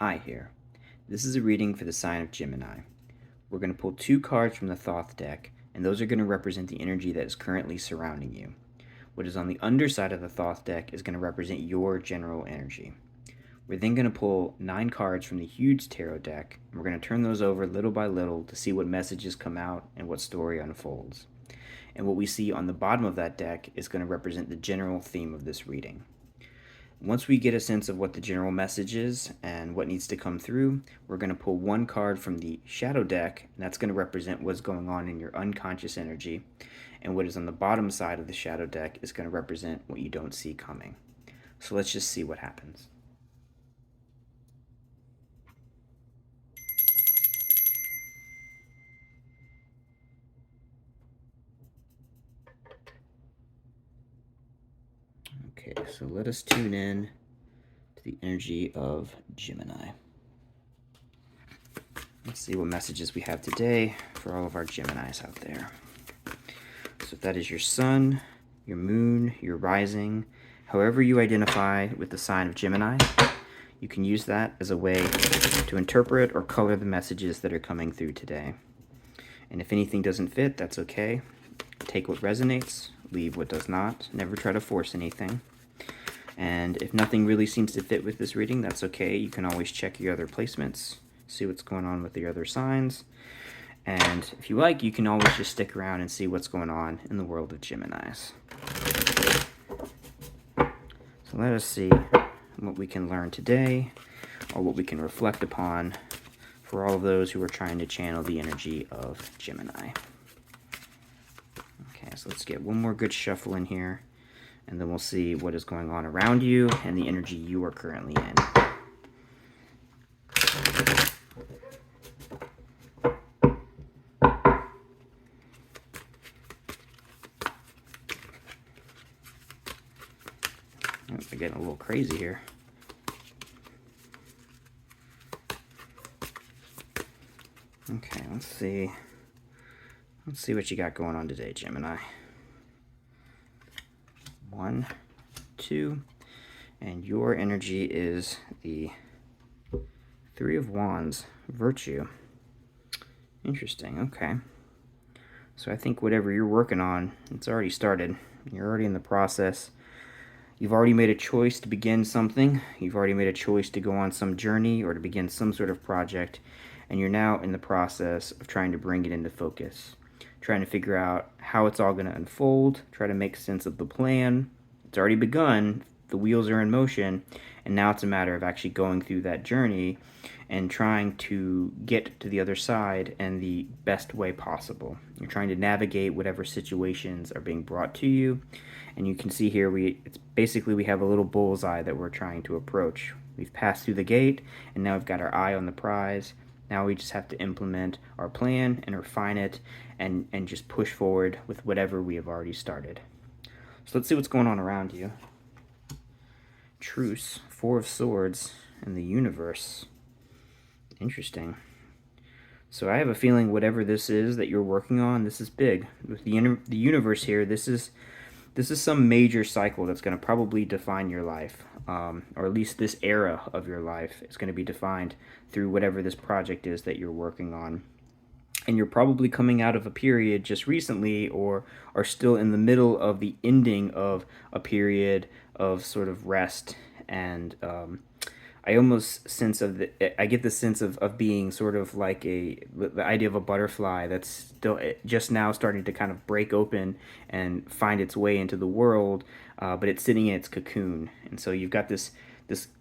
I here. This is a reading for the sign of Gemini. We're going to pull 2 cards from the Thoth deck, and those are going to represent the energy that is currently surrounding you. What is on the underside of the Thoth deck is going to represent your general energy. We're then going to pull 9 cards from the huge tarot deck, and we're going to turn those over little by little to see what messages come out and what story unfolds. And what we see on the bottom of that deck is going to represent the general theme of this reading. Once we get a sense of what the general message is and what needs to come through, we're going to pull 1 card from the shadow deck, and that's going to represent what's going on in your unconscious energy. And what is on the bottom side of the shadow deck is going to represent what you don't see coming. So let's just see what happens. Okay, so let us tune in to the energy of Gemini. Let's see what messages we have today for all of our Geminis out there. So if that is your sun, your moon, your rising, however you identify with the sign of Gemini, you can use that as a way to interpret or color the messages that are coming through today. And if anything doesn't fit, that's okay. Take what resonates, leave what does not. Never try to force anything. And if nothing really seems to fit with this reading, that's okay. You can always check your other placements, see what's going on with your other signs. And if you like, you can always just stick around and see what's going on in the world of Geminis. So let us see what we can learn today, or what we can reflect upon for all of those who are trying to channel the energy of Gemini. Okay, so let's get one more good shuffle in here, and then we'll see what is going on around you and the energy you are currently in. We're getting a little crazy here. Okay, let's see. Let's see what you got going on today, Gemini. 1, 2, and your energy is the 3 of Wands, Virtue. Interesting, okay. So I think whatever you're working on, it's already started. You're already in the process. You've already made a choice to begin something. You've already made a choice to go on some journey or to begin some sort of project. And you're now in the process of trying to bring it into focus. Trying to figure out how it's all going to unfold. Try to make sense of the plan. It's already begun. The wheels are in motion. And now it's a matter of actually going through that journey and trying to get to the other side in the best way possible. You're trying to navigate whatever situations are being brought to you. And you can see here, it's basically we have a little bullseye that we're trying to approach. We've passed through the gate, and now we've got our eye on the prize. Now we just have to implement our plan and refine it and just push forward with whatever we have already started. So let's see what's going on around you. Truce, 4 of Swords, and the Universe. Interesting. So I have a feeling whatever this is that you're working on, this is big. With the Universe here, this is some major cycle that's going to probably define your life, or at least this era of your life is going to be defined through whatever this project is that you're working on. And you're probably coming out of a period just recently, or are still in the middle of the ending of a period of sort of rest. And I almost I get the sense of being sort of like the idea of a butterfly that's still just now starting to kind of break open and find its way into the world, but it's sitting in its cocoon. And so you've got this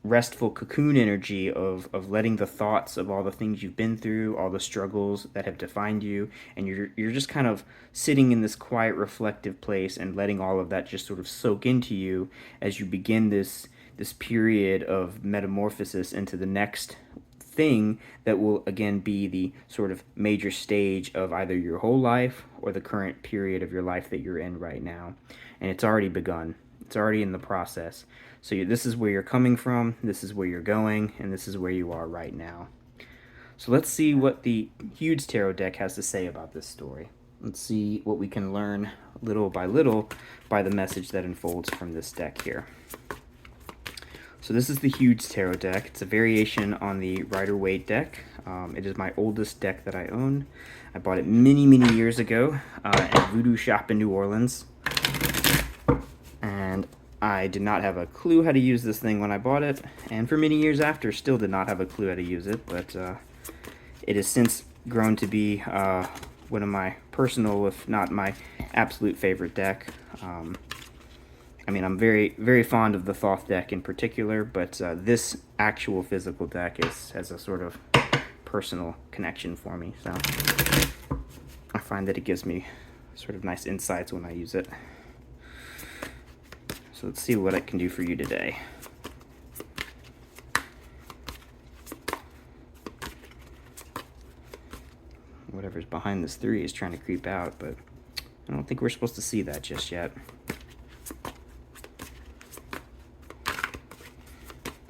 restful cocoon energy of letting the thoughts of all the things you've been through, all the struggles that have defined you, and you're just kind of sitting in this quiet, reflective place and letting all of that just sort of soak into you as you begin this period of metamorphosis into the next thing that will again be the sort of major stage of either your whole life or the current period of your life that you're in right now. And it's already begun. It's already in the process. So this is where you're coming from, this is where you're going, and this is where you are right now. So let's see what the huge tarot deck has to say about this story. Let's see what we can learn little by the message that unfolds from this deck here. So this is the Huge Tarot deck. It's a variation on the Rider-Waite deck. It is my oldest deck that I own. I bought it many, many years ago at a voodoo shop in New Orleans. And I did not have a clue how to use this thing when I bought it. And for many years after, still did not have a clue how to use it. But it has since grown to be one of my personal, if not my absolute favorite deck. I mean, I'm very, very fond of the Thoth deck in particular, but this actual physical deck has a sort of personal connection for me. So I find that it gives me sort of nice insights when I use it. So let's see what it can do for you today. Whatever's behind this 3 is trying to creep out, but I don't think we're supposed to see that just yet.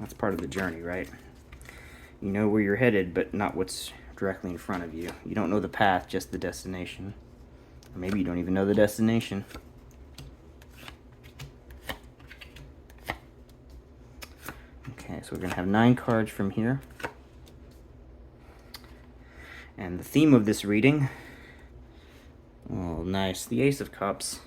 That's part of the journey, right? You know where you're headed, but not what's directly in front of you. You don't know the path, just the destination. Or maybe you don't even know the destination. Okay, so we're going to have 9 cards from here. And the theme of this reading, oh, nice, the Ace of Cups.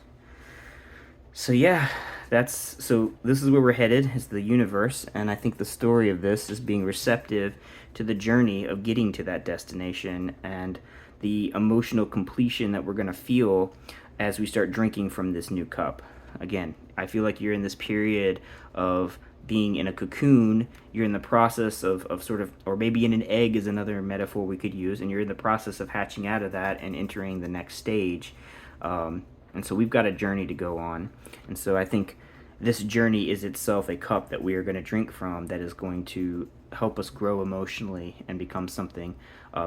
So yeah, this is where we're headed, is the universe, and I think the story of this is being receptive to the journey of getting to that destination and the emotional completion that we're going to feel as we start drinking from this new cup. Again, I feel like you're in this period of being in a cocoon. You're in the process of sort of, or maybe in an egg is another metaphor we could use, and you're in the process of hatching out of that and entering the next stage. And so we've got a journey to go on. And so I think this journey is itself a cup that we are going to drink from that is going to help us grow emotionally and become something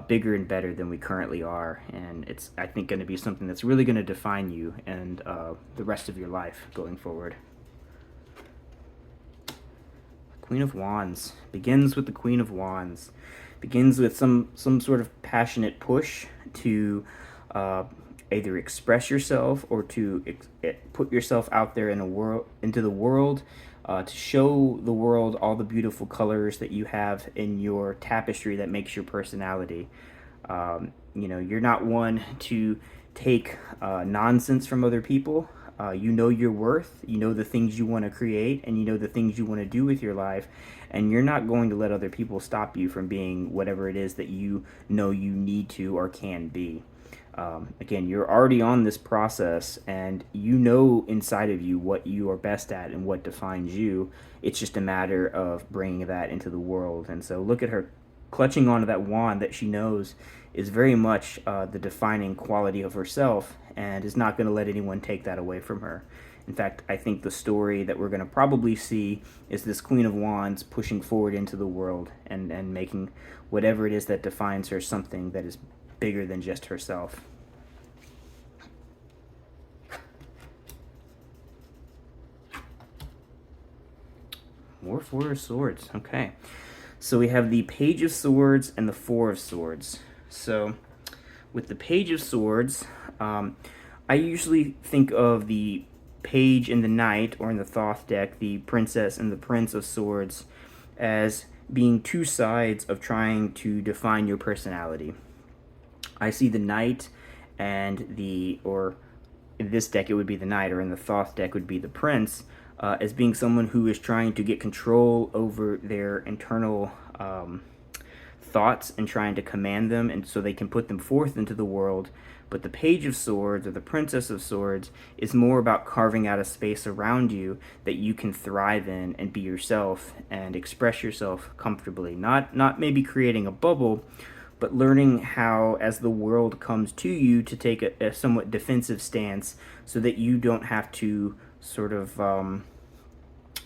bigger and better than we currently are. And it's, I think, going to be something that's really going to define you and the rest of your life going forward. Queen of Wands. Begins with the Queen of Wands. Begins with some sort of passionate push to either express yourself or to put yourself out there into the world, to show the world all the beautiful colors that you have in your tapestry that makes your personality. You know, you're not one to take nonsense from other people. You know your worth, you know the things you want to create, and you know the things you want to do with your life, and you're not going to let other people stop you from being whatever it is that you know you need to or can be. Again, you're already on this process, and you know inside of you what you are best at and what defines you. It's just a matter of bringing that into the world. And so look at her clutching onto that wand that she knows is very much the defining quality of herself, and is not going to let anyone take that away from her. In fact, I think the story that we're going to probably see is this Queen of Wands pushing forward into the world and making whatever it is that defines her something that is bigger than just herself. More Four of Swords. Okay. So we have the Page of Swords and the Four of Swords. So with the Page of Swords, I usually think of the Page and the Knight, or in the Thoth deck, the Princess and the Prince of Swords, as being two sides of trying to define your personality. I see the Knight and or in this deck it would be the Knight, or in the Thoth deck would be the Prince, as being someone who is trying to get control over their internal thoughts and trying to command them, and so they can put them forth into the world. But the Page of Swords, or the Princess of Swords, is more about carving out a space around you that you can thrive in and be yourself and express yourself comfortably. Not maybe creating a bubble, but learning how, as the world comes to you, to take a somewhat defensive stance so that you don't have to sort of,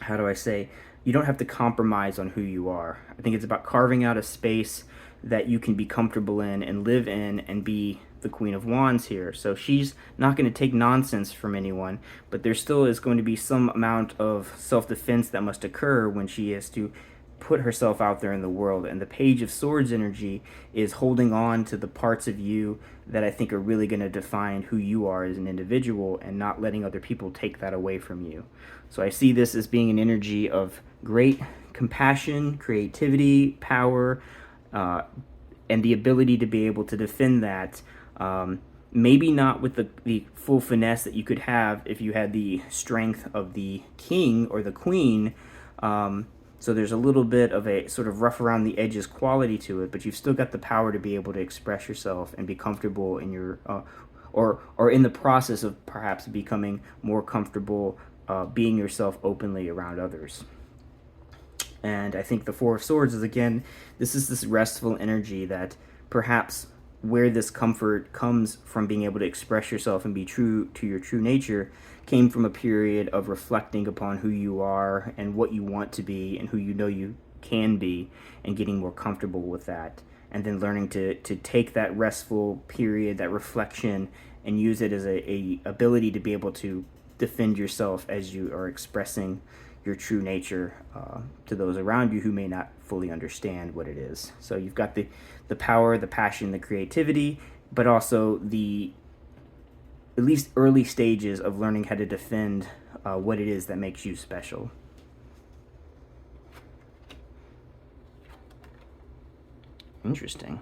how do I say, you don't have to compromise on who you are. I think it's about carving out a space that you can be comfortable in and live in and be the Queen of Wands here. So she's not going to take nonsense from anyone, but there still is going to be some amount of self-defense that must occur when she has to put herself out there in the world. And the Page of Swords energy is holding on to the parts of you that I think are really going to define who you are as an individual, and not letting other people take that away from you. So I see this as being an energy of great compassion, creativity, power, and the ability to be able to defend that. Maybe not with the full finesse that you could have if you had the strength of the king or the queen. So there's a little bit of a sort of rough around the edges quality to it, but you've still got the power to be able to express yourself and be comfortable in your, or in the process of perhaps becoming more comfortable being yourself openly around others. And I think the Four of Swords is, again, this is this restful energy that perhaps where this comfort comes from being able to express yourself and be true to your true nature came from a period of reflecting upon who you are and what you want to be and who you know you can be, and getting more comfortable with that, and then learning to take that restful period, that reflection, and use it as a ability to be able to defend yourself as you are expressing your true nature to those around you who may not fully understand what it is. So you've got the power, the passion, the creativity, but also the at least early stages of learning how to defend what it is that makes you special. Interesting.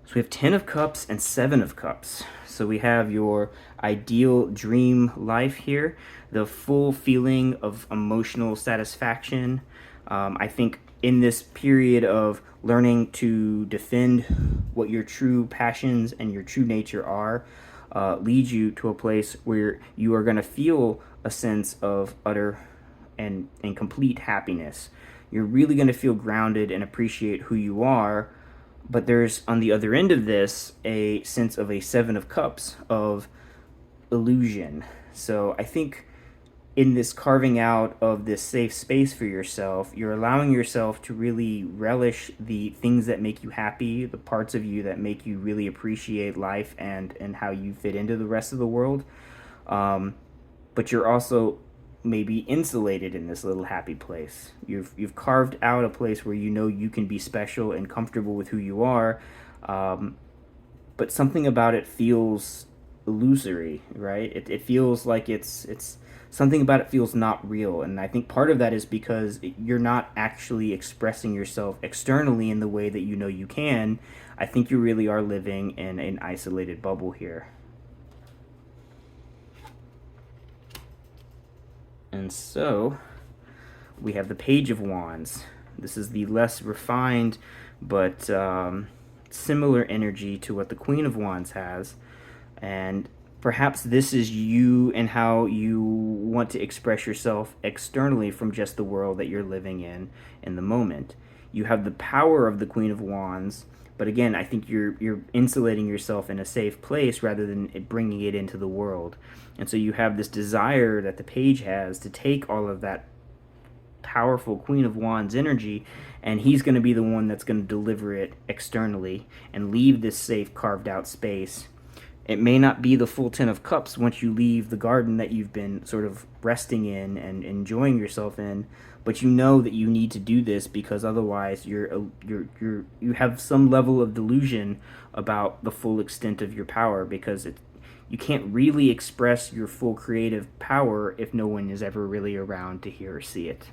So we have 10 of Cups and 7 of Cups. So we have your ideal dream life here, the full feeling of emotional satisfaction. I think in this period of learning to defend what your true passions and your true nature are, leads you to a place where you are going to feel a sense of utter and complete happiness. You're really going to feel grounded and appreciate who you are. But there's, on the other end of this, a sense of a 7 of Cups of illusion. So I think in this carving out of this safe space for yourself, you're allowing yourself to really relish the things that make you happy, the parts of you that make you really appreciate life and how you fit into the rest of the world. But you're also maybe insulated in this little happy place. You've carved out a place where you know you can be special and comfortable with who you are, but something about it feels illusory, right? It feels like it's something about it feels not real, and I think part of that is because you're not actually expressing yourself externally in the way that you know you can. I think you really are living in an isolated bubble here. And so we have the Page of Wands. This is the less refined but similar energy to what the Queen of Wands has. And perhaps this is you and how you want to express yourself externally from just the world that you're living in the moment. You have the power of the Queen of Wands, but again, I think you're insulating yourself in a safe place rather than bringing it into the world. And so you have this desire that the Page has to take all of that powerful Queen of Wands energy, and he's going to be the one that's going to deliver it externally and leave this safe carved out space. It may not be the full 10 of Cups once you leave the garden that you've been sort of resting in and enjoying yourself in, but you know that you need to do this because otherwise you have some level of delusion about the full extent of your power, because you can't really express your full creative power if no one is ever really around to hear or see it.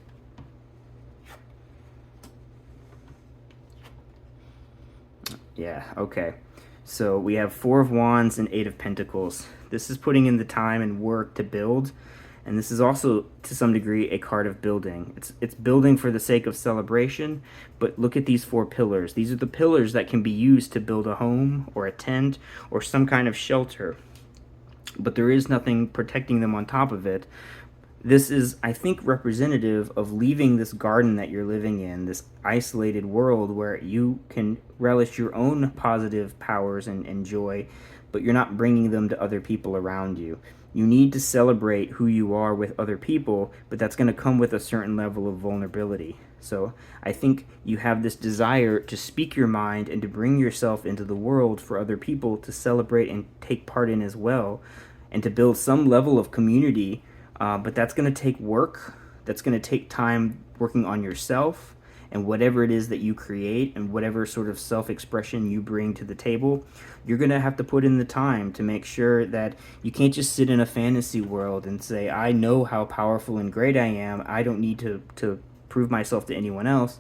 Yeah, okay. So we have 4 of Wands and 8 of Pentacles. This is putting in the time and work to build, and this is also, to some degree, a card of building. It's building for the sake of celebration, but look at these 4 pillars. These are the pillars that can be used to build a home or a tent or some kind of shelter, but there is nothing protecting them on top of it. This is, I think, representative of leaving this garden that you're living in, this isolated world where you can relish your own positive powers and joy, but you're not bringing them to other people around you. You need to celebrate who you are with other people, but that's going to come with a certain level of vulnerability. So I think you have this desire to speak your mind and to bring yourself into the world for other people to celebrate and take part in as well, and to build some level of community. But that's going to take work. That's going to take time working on yourself and whatever it is that you create and whatever sort of self-expression you bring to the table. You're going to have to put in the time to make sure that you can't just sit in a fantasy world and say, I know how powerful and great I am. I don't need to prove myself to anyone else.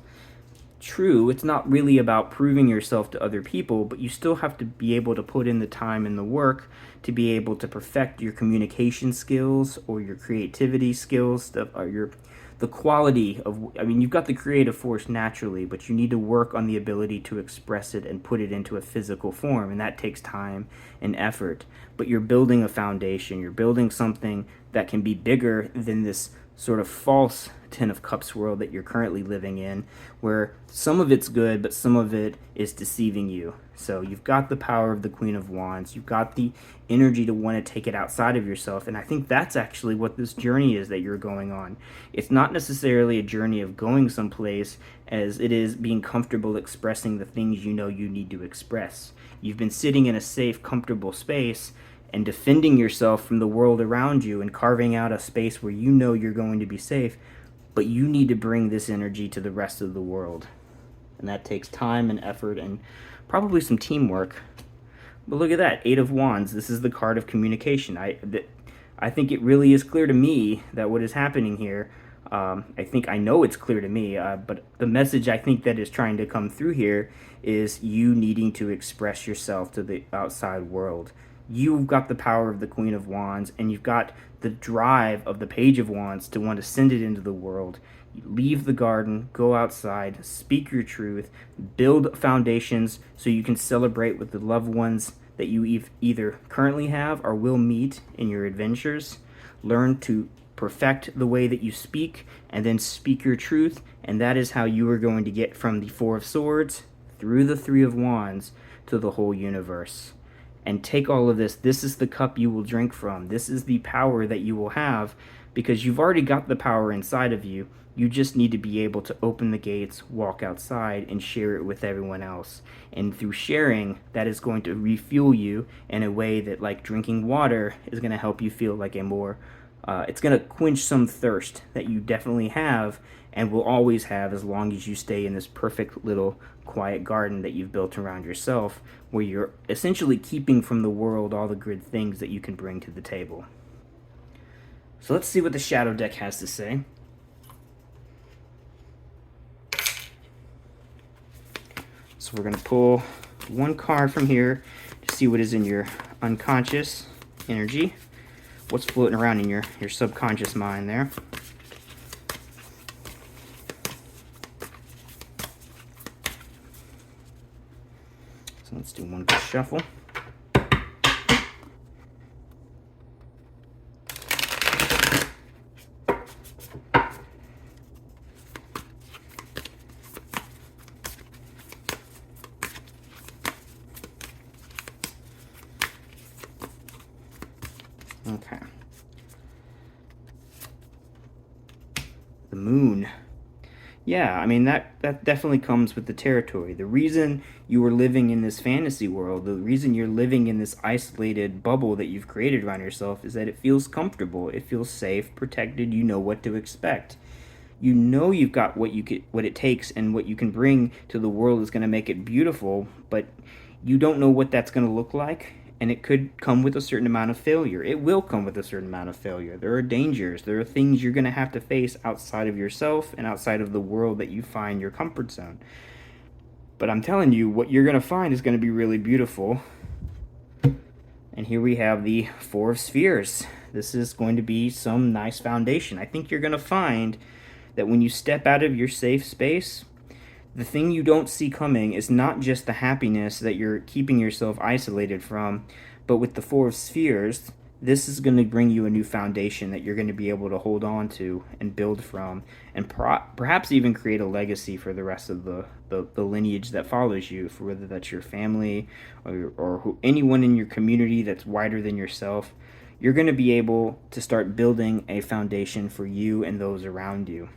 True, it's not really about proving yourself to other people, but you still have to be able to put in the time and the work to be able to perfect your communication skills or your creativity skills, the quality of, I mean, you've got the creative force naturally, but you need to work on the ability to express it and put it into a physical form, and that takes time and effort. But you're building a foundation, you're building something that can be bigger than this sort of false Ten of Cups world that you're currently living in, where some of it's good, but some of it is deceiving you. So you've got the power of the Queen of Wands, you've got the energy to want to take it outside of yourself, and I think that's actually what this journey is that you're going on. It's not necessarily a journey of going someplace as it is being comfortable expressing the things you know you need to express. You've been sitting in a safe, comfortable space and defending yourself from the world around you and carving out a space where you know you're going to be safe, but you need to bring this energy to the rest of the world. And that takes time and effort and probably some teamwork. But look at that, Eight of Wands. This is the card of communication. I think it really is clear to me that what is happening here, I know it's clear to me, but the message I think that is trying to come through here is you needing to express yourself to the outside world. You've got the power of the Queen of Wands, and you've got the drive of the Page of Wands to want to send it into the world. Leave the garden, go outside, speak your truth, build foundations so you can celebrate with the loved ones that you either currently have or will meet in your adventures. Learn to perfect the way that you speak, and then speak your truth, and that is how you are going to get from the Four of Swords through the Three of Wands to the whole universe. And take all of this. This is the cup you will drink from. This is the power that you will have, because you've already got the power inside of you. You just need to be able to open the gates, walk outside, and share it with everyone else. And through sharing, that is going to refuel you in a way that, like drinking water, is going to help you feel like a more, it's going to quench some thirst that you definitely have and will always have as long as you stay in this perfect little quiet garden that you've built around yourself, where you're essentially keeping from the world all the good things that you can bring to the table. So let's see what the Shadow deck has to say. So we're going to pull one card from here to see what is in your unconscious energy, what's floating around in your subconscious mind there. So let's do one good shuffle. Okay. The Moon. Yeah, I mean, that definitely comes with the territory. The reason you are living in this fantasy world, the reason you're living in this isolated bubble that you've created around yourself, is that it feels comfortable, it feels safe, protected, you know what to expect. You know you've got what it takes, and what you can bring to the world is going to make it beautiful, but you don't know what that's going to look like. And it could come with a certain amount of failure. It will come with a certain amount of failure. There are dangers. There are things you're going to have to face outside of yourself and outside of the world that you find your comfort zone. But I'm telling you, what you're going to find is going to be really beautiful. And here we have the Four of Spheres. This is going to be some nice foundation. I think you're going to find that when you step out of your safe space, the thing you don't see coming is not just the happiness that you're keeping yourself isolated from, but with the Four of Spheres, this is going to bring you a new foundation that you're going to be able to hold on to and build from, and perhaps even create a legacy for the rest of the lineage that follows you, for whether that's your family or anyone in your community that's wider than yourself. You're going to be able to start building a foundation for you and those around you.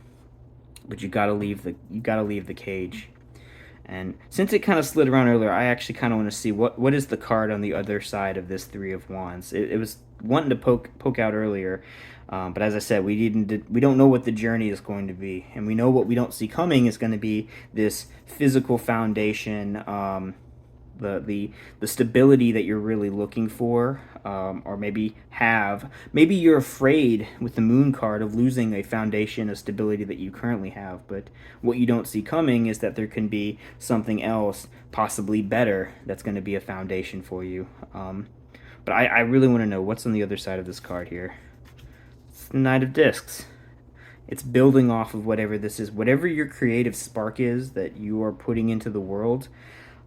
But you gotta leave the cage. And since it kind of slid around earlier, I actually kind of want to see what is the card on the other side of this Three of Wands. It was wanting to poke out earlier, but as I said, we don't know what the journey is going to be, and we know what we don't see coming is going to be this physical foundation the stability that you're really looking for, or maybe you're afraid with the Moon card of losing a foundation of stability that you currently have. But what you don't see coming is that there can be something else, possibly better, that's going to be a foundation for you. But I really want to know what's on the other side of this card here. It's the Knight of Discs. It's building off of whatever this is, whatever your creative spark is that you are putting into the world.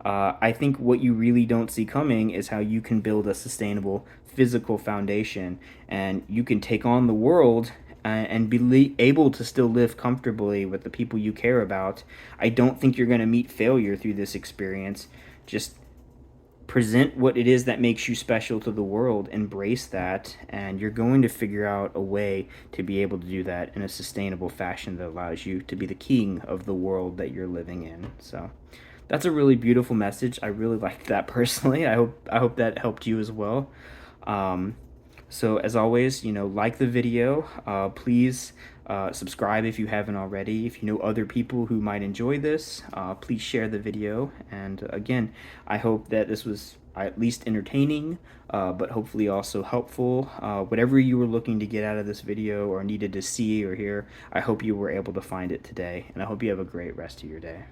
I think what you really don't see coming is how you can build a sustainable physical foundation, and you can take on the world and be able to still live comfortably with the people you care about. I don't think you're going to meet failure through this experience. Just present what it is that makes you special to the world, embrace that, and you're going to figure out a way to be able to do that in a sustainable fashion that allows you to be the king of the world that you're living in. So that's a really beautiful message. I really liked that personally. I hope that helped you as well. So as always, like the video. Please subscribe if you haven't already. If you know other people who might enjoy this, please share the video. And again, I hope that this was at least entertaining, but hopefully also helpful. Whatever you were looking to get out of this video or needed to see or hear, I hope you were able to find it today. And I hope you have a great rest of your day.